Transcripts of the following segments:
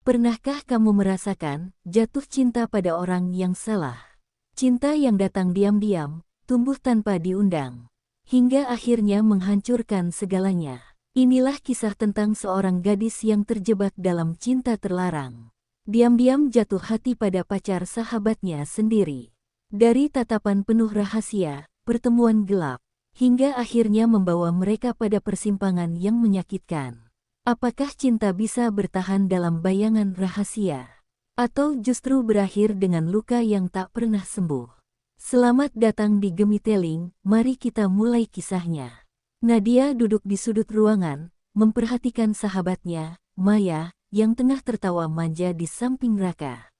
Pernahkah kamu merasakan jatuh cinta pada orang yang salah? Cinta yang datang diam-diam, tumbuh tanpa diundang, hingga akhirnya menghancurkan segalanya. Inilah kisah tentang seorang gadis yang terjebak dalam cinta terlarang. Diam-diam jatuh hati pada pacar sahabatnya sendiri. Dari tatapan penuh rahasia, pertemuan gelap, hingga akhirnya membawa mereka pada persimpangan yang menyakitkan. Apakah cinta bisa bertahan dalam bayangan rahasia? Atau justru berakhir dengan luka yang tak pernah sembuh? Selamat datang di Gemiteling, mari kita mulai kisahnya. Nadia duduk di sudut ruangan, memperhatikan sahabatnya, Maya, yang tengah tertawa manja di samping Raka.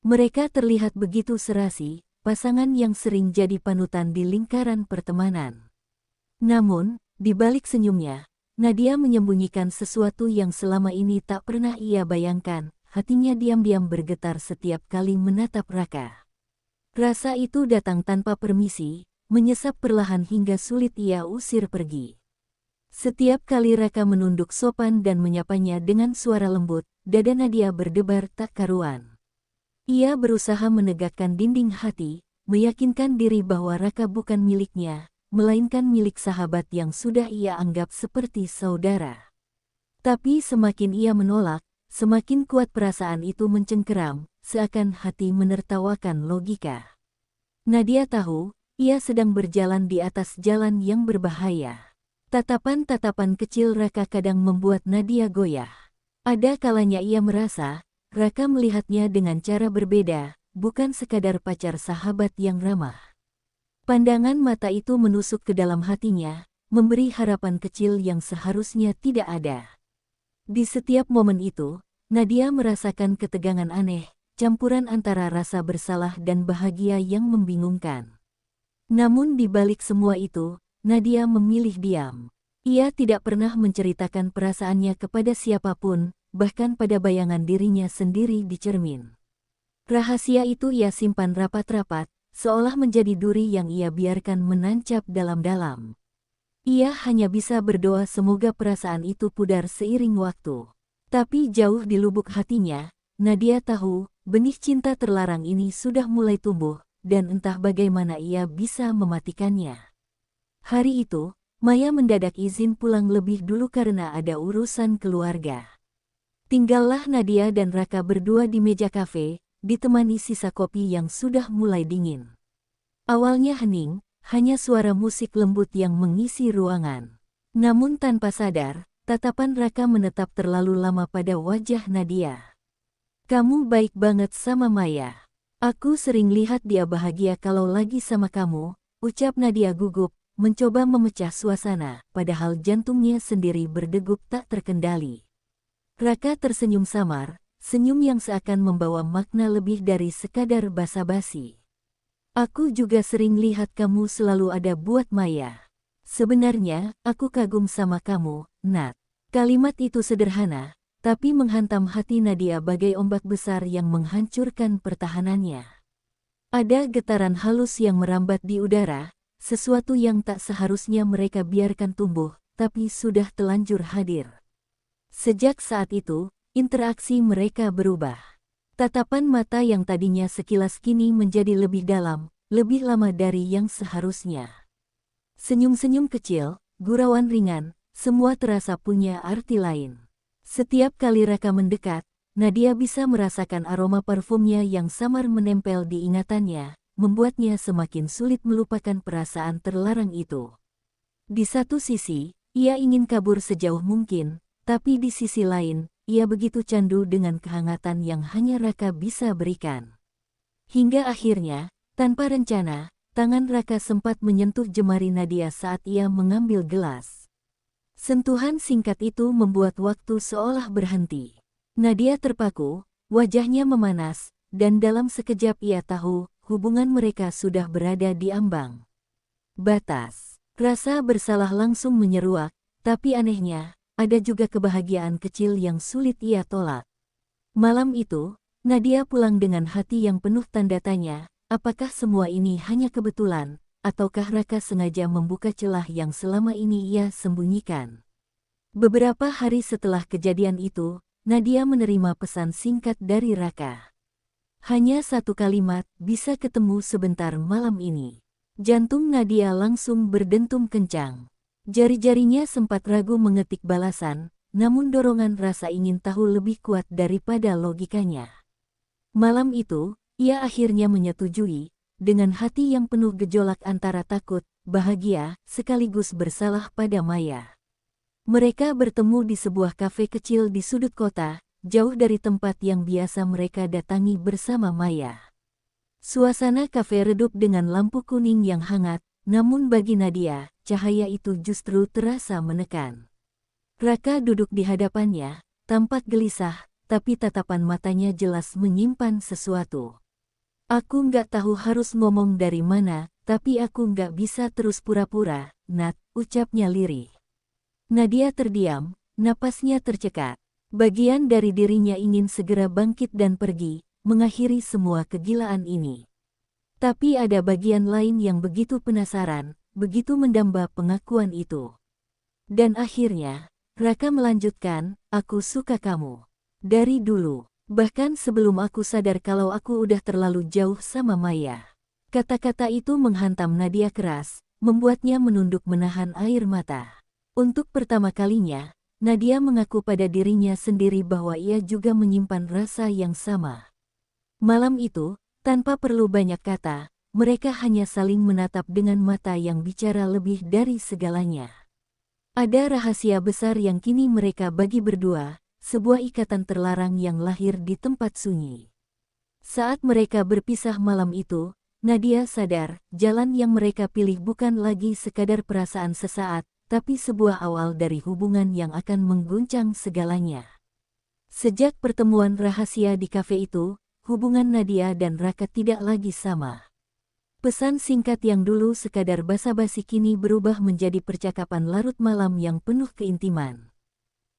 Mereka terlihat begitu serasi, pasangan yang sering jadi panutan di lingkaran pertemanan. Namun, di balik senyumnya, Nadia menyembunyikan sesuatu yang selama ini tak pernah ia bayangkan. Hatinya diam-diam bergetar setiap kali menatap Raka. Rasa itu datang tanpa permisi, menyesap perlahan hingga sulit ia usir pergi. Setiap kali Raka menunduk sopan dan menyapanya dengan suara lembut, dada Nadia berdebar tak karuan. Ia berusaha menegakkan dinding hati, meyakinkan diri bahwa Raka bukan miliknya, melainkan milik sahabat yang sudah ia anggap seperti saudara. Tapi semakin ia menolak, semakin kuat perasaan itu mencengkeram, seakan hati menertawakan logika. Nadia tahu, ia sedang berjalan di atas jalan yang berbahaya. Tatapan-tatapan kecil Raka kadang membuat Nadia goyah. Ada kalanya ia merasa, Raka melihatnya dengan cara berbeda, bukan sekadar pacar sahabat yang ramah. Pandangan mata itu menusuk ke dalam hatinya, memberi harapan kecil yang seharusnya tidak ada. Di setiap momen itu, Nadia merasakan ketegangan aneh, campuran antara rasa bersalah dan bahagia yang membingungkan. Namun di balik semua itu, Nadia memilih diam. Ia tidak pernah menceritakan perasaannya kepada siapapun, bahkan pada bayangan dirinya sendiri di cermin. Rahasia itu ia simpan rapat-rapat, seolah menjadi duri yang ia biarkan menancap dalam-dalam. Ia hanya bisa berdoa semoga perasaan itu pudar seiring waktu. Tapi jauh di lubuk hatinya, Nadia tahu, benih cinta terlarang ini sudah mulai tumbuh, dan entah bagaimana ia bisa mematikannya. Hari itu, Maya mendadak izin pulang lebih dulu karena ada urusan keluarga. Tinggallah Nadia dan Raka berdua di meja kafe, ditemani sisa kopi yang sudah mulai dingin. Awalnya hening, hanya suara musik lembut yang mengisi ruangan. Namun tanpa sadar, tatapan Raka menetap terlalu lama pada wajah Nadia. "Kamu baik banget sama Maya. Aku sering lihat dia bahagia kalau lagi sama kamu," ucap Nadia gugup, mencoba memecah suasana, padahal jantungnya sendiri berdegup tak terkendali. Raka tersenyum samar, senyum yang seakan membawa makna lebih dari sekadar basa-basi. "Aku juga sering lihat kamu selalu ada buat Maya. Sebenarnya, aku kagum sama kamu, Nat." Kalimat itu sederhana, tapi menghantam hati Nadia bagai ombak besar yang menghancurkan pertahanannya. Ada getaran halus yang merambat di udara, sesuatu yang tak seharusnya mereka biarkan tumbuh, tapi sudah telanjur hadir. Sejak saat itu, interaksi mereka berubah. Tatapan mata yang tadinya sekilas kini menjadi lebih dalam, lebih lama dari yang seharusnya. Senyum-senyum kecil, gurauan ringan, semua terasa punya arti lain. Setiap kali Raka mendekat, Nadia bisa merasakan aroma parfumnya yang samar menempel di ingatannya, membuatnya semakin sulit melupakan perasaan terlarang itu. Di satu sisi, ia ingin kabur sejauh mungkin, tapi di sisi lain, ia begitu candu dengan kehangatan yang hanya Raka bisa berikan. Hingga akhirnya, tanpa rencana, tangan Raka sempat menyentuh jemari Nadia saat ia mengambil gelas. Sentuhan singkat itu membuat waktu seolah berhenti. Nadia terpaku, wajahnya memanas, dan dalam sekejap ia tahu, hubungan mereka sudah berada di ambang batas. Rasa bersalah langsung menyeruak, tapi anehnya, ada juga kebahagiaan kecil yang sulit ia tolak. Malam itu, Nadia pulang dengan hati yang penuh tanda tanya, apakah semua ini hanya kebetulan, ataukah Raka sengaja membuka celah yang selama ini ia sembunyikan. Beberapa hari setelah kejadian itu, Nadia menerima pesan singkat dari Raka. Hanya satu kalimat, bisa ketemu sebentar malam ini. Jantung Nadia langsung berdentum kencang. Jari-jarinya sempat ragu mengetik balasan, namun dorongan rasa ingin tahu lebih kuat daripada logikanya. Malam itu, ia akhirnya menyetujui, dengan hati yang penuh gejolak antara takut, bahagia, sekaligus bersalah pada Maya. Mereka bertemu di sebuah kafe kecil di sudut kota, jauh dari tempat yang biasa mereka datangi bersama Maya. Suasana kafe redup dengan lampu kuning yang hangat, namun bagi Nadia, cahaya itu justru terasa menekan. Raka duduk di hadapannya, tampak gelisah, tapi tatapan matanya jelas menyimpan sesuatu. Aku nggak tahu harus ngomong dari mana, tapi aku nggak bisa terus pura-pura, Nat, ucapnya lirih. Nadia terdiam, napasnya tercekat. Bagian dari dirinya ingin segera bangkit dan pergi, mengakhiri semua kegilaan ini. Tapi ada bagian lain yang begitu penasaran, begitu mendamba pengakuan itu. Dan akhirnya, Raka melanjutkan, aku suka kamu. Dari dulu, bahkan sebelum aku sadar kalau aku udah terlalu jauh sama Maya. Kata-kata itu menghantam Nadia keras, membuatnya menunduk menahan air mata. Untuk pertama kalinya, Nadia mengaku pada dirinya sendiri bahwa ia juga menyimpan rasa yang sama. Malam itu, tanpa perlu banyak kata, mereka hanya saling menatap dengan mata yang bicara lebih dari segalanya. Ada rahasia besar yang kini mereka bagi berdua, sebuah ikatan terlarang yang lahir di tempat sunyi. Saat mereka berpisah malam itu, Nadia sadar, jalan yang mereka pilih bukan lagi sekadar perasaan sesaat, tapi sebuah awal dari hubungan yang akan mengguncang segalanya. Sejak pertemuan rahasia di kafe itu, hubungan Nadia dan Raka tidak lagi sama. Pesan singkat yang dulu sekadar basa-basi kini berubah menjadi percakapan larut malam yang penuh keintiman.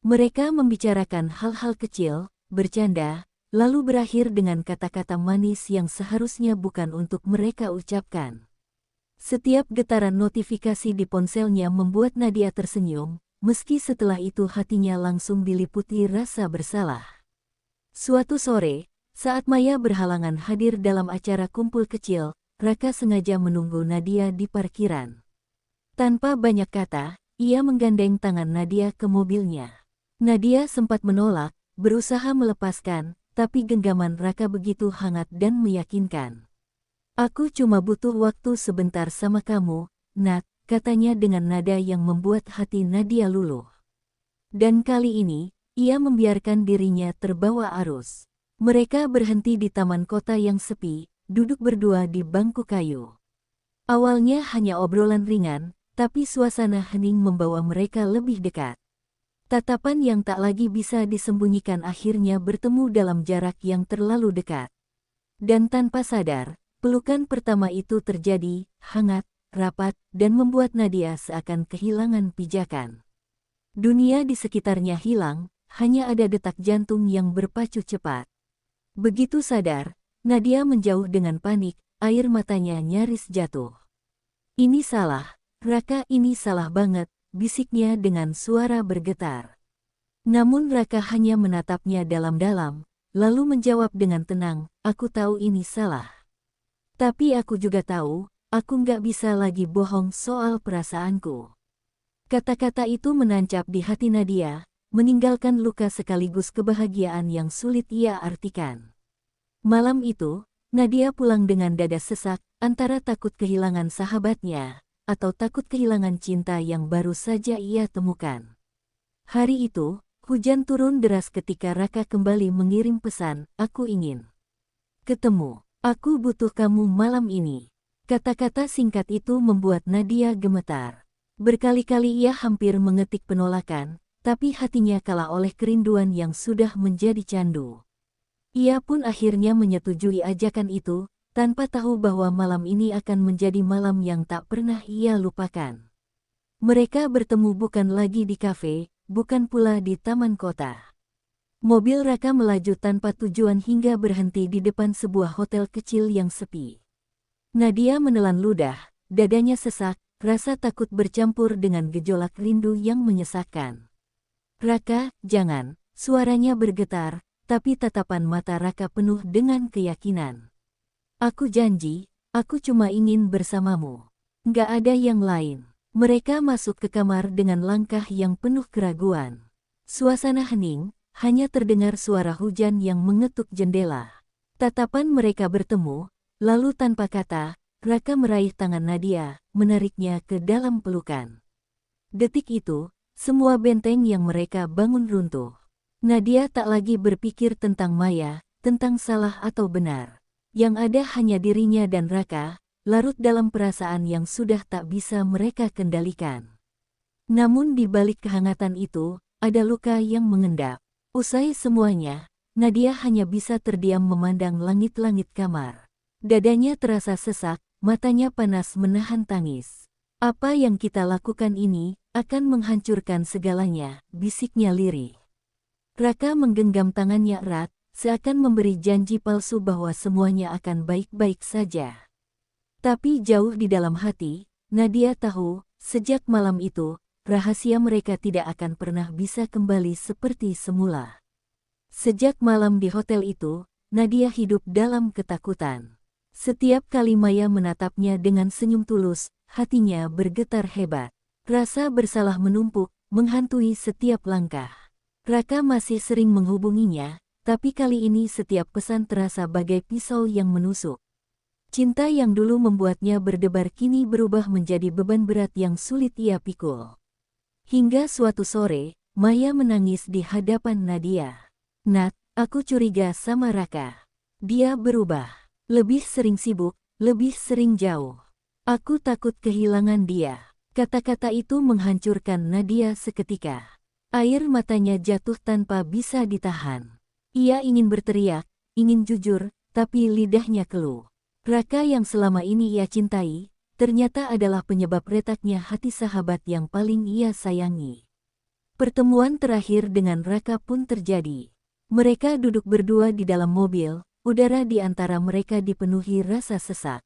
Mereka membicarakan hal-hal kecil, bercanda, lalu berakhir dengan kata-kata manis yang seharusnya bukan untuk mereka ucapkan. Setiap getaran notifikasi di ponselnya membuat Nadia tersenyum, meski setelah itu hatinya langsung diliputi rasa bersalah. Suatu sore, saat Maya berhalangan hadir dalam acara kumpul kecil, Raka sengaja menunggu Nadia di parkiran. Tanpa banyak kata, ia menggandeng tangan Nadia ke mobilnya. Nadia sempat menolak, berusaha melepaskan, tapi genggaman Raka begitu hangat dan meyakinkan. Aku cuma butuh waktu sebentar sama kamu, Nat, katanya dengan nada yang membuat hati Nadia luluh. Dan kali ini, ia membiarkan dirinya terbawa arus. Mereka berhenti di taman kota yang sepi, duduk berdua di bangku kayu. Awalnya hanya obrolan ringan, tapi suasana hening membawa mereka lebih dekat. Tatapan yang tak lagi bisa disembunyikan akhirnya bertemu dalam jarak yang terlalu dekat. Dan tanpa sadar, pelukan pertama itu terjadi, hangat, rapat, dan membuat Nadia seakan kehilangan pijakan. Dunia di sekitarnya hilang, hanya ada detak jantung yang berpacu cepat. Begitu sadar, Nadia menjauh dengan panik, air matanya nyaris jatuh. Ini salah, Raka, ini salah banget, bisiknya dengan suara bergetar. Namun Raka hanya menatapnya dalam-dalam, lalu menjawab dengan tenang, aku tahu ini salah. Tapi aku juga tahu, aku nggak bisa lagi bohong soal perasaanku. Kata-kata itu menancap di hati Nadia, meninggalkan luka sekaligus kebahagiaan yang sulit ia artikan. Malam itu, Nadia pulang dengan dada sesak, antara takut kehilangan sahabatnya, atau takut kehilangan cinta yang baru saja ia temukan. Hari itu, hujan turun deras ketika Raka kembali mengirim pesan, aku ingin ketemu. Aku butuh kamu malam ini. Kata-kata singkat itu membuat Nadia gemetar. Berkali-kali ia hampir mengetik penolakan, tapi hatinya kalah oleh kerinduan yang sudah menjadi candu. Ia pun akhirnya menyetujui ajakan itu, tanpa tahu bahwa malam ini akan menjadi malam yang tak pernah ia lupakan. Mereka bertemu bukan lagi di kafe, bukan pula di taman kota. Mobil Raka melaju tanpa tujuan hingga berhenti di depan sebuah hotel kecil yang sepi. Nadia menelan ludah, dadanya sesak, rasa takut bercampur dengan gejolak rindu yang menyesakkan. Raka, jangan, Suaranya bergetar, tapi tatapan mata Raka penuh dengan keyakinan. Aku janji, aku cuma ingin bersamamu. Nggak ada yang lain. Mereka masuk ke kamar dengan langkah yang penuh keraguan. Suasana hening, hanya terdengar suara hujan yang mengetuk jendela. Tatapan mereka bertemu, lalu tanpa kata, Raka meraih tangan Nadia, menariknya ke dalam pelukan. Detik itu, semua benteng yang mereka bangun runtuh. Nadia tak lagi berpikir tentang Maya, tentang salah atau benar. Yang ada hanya dirinya dan Raka, larut dalam perasaan yang sudah tak bisa mereka kendalikan. Namun di balik kehangatan itu, ada luka yang mengendap. Usai semuanya, Nadia hanya bisa terdiam memandang langit-langit kamar. Dadanya terasa sesak, matanya panas menahan tangis. Apa yang kita lakukan ini akan menghancurkan segalanya, bisiknya lirih. Raka menggenggam tangannya erat, seakan memberi janji palsu bahwa semuanya akan baik-baik saja. Tapi jauh di dalam hati, Nadia tahu, sejak malam itu, rahasia mereka tidak akan pernah bisa kembali seperti semula. Sejak malam di hotel itu, Nadia hidup dalam ketakutan. Setiap kali Maya menatapnya dengan senyum tulus, hatinya bergetar hebat. Rasa bersalah menumpuk, menghantui setiap langkah. Raka masih sering menghubunginya, tapi kali ini setiap pesan terasa bagai pisau yang menusuk. Cinta yang dulu membuatnya berdebar kini berubah menjadi beban berat yang sulit ia pikul. Hingga suatu sore, Maya menangis di hadapan Nadia. "Nat, aku curiga sama Raka. Dia berubah. Lebih sering sibuk, lebih sering jauh. Aku takut kehilangan dia." Kata-kata itu menghancurkan Nadia seketika. Air matanya jatuh tanpa bisa ditahan. Ia ingin berteriak, ingin jujur, tapi lidahnya keluh. Raka yang selama ini ia cintai, ternyata adalah penyebab retaknya hati sahabat yang paling ia sayangi. Pertemuan terakhir dengan Raka pun terjadi. Mereka duduk berdua di dalam mobil, udara di antara mereka dipenuhi rasa sesak.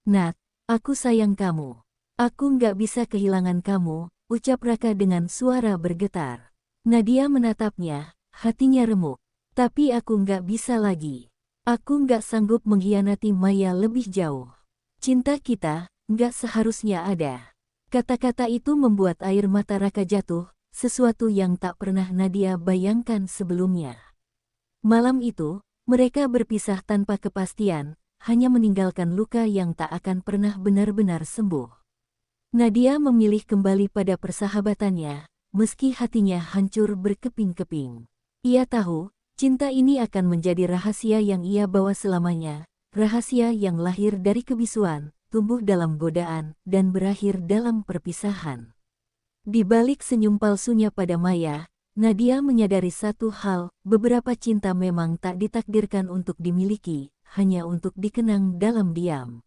"Nat, aku sayang kamu. Aku nggak bisa kehilangan kamu," ucap Raka dengan suara bergetar. Nadia menatapnya, hatinya remuk. "Tapi aku nggak bisa lagi. Aku nggak sanggup mengkhianati Maya lebih jauh. Cinta kita nggak seharusnya ada." Kata-kata itu membuat air mata Raka jatuh, sesuatu yang tak pernah Nadia bayangkan sebelumnya. Malam itu, mereka berpisah tanpa kepastian, hanya meninggalkan luka yang tak akan pernah benar-benar sembuh. Nadia memilih kembali pada persahabatannya, meski hatinya hancur berkeping-keping. Ia tahu, cinta ini akan menjadi rahasia yang ia bawa selamanya, rahasia yang lahir dari kebisuan, tumbuh dalam godaan, dan berakhir dalam perpisahan. Di balik senyum palsunya pada Maya, Nadia menyadari satu hal, beberapa cinta memang tak ditakdirkan untuk dimiliki, hanya untuk dikenang dalam diam.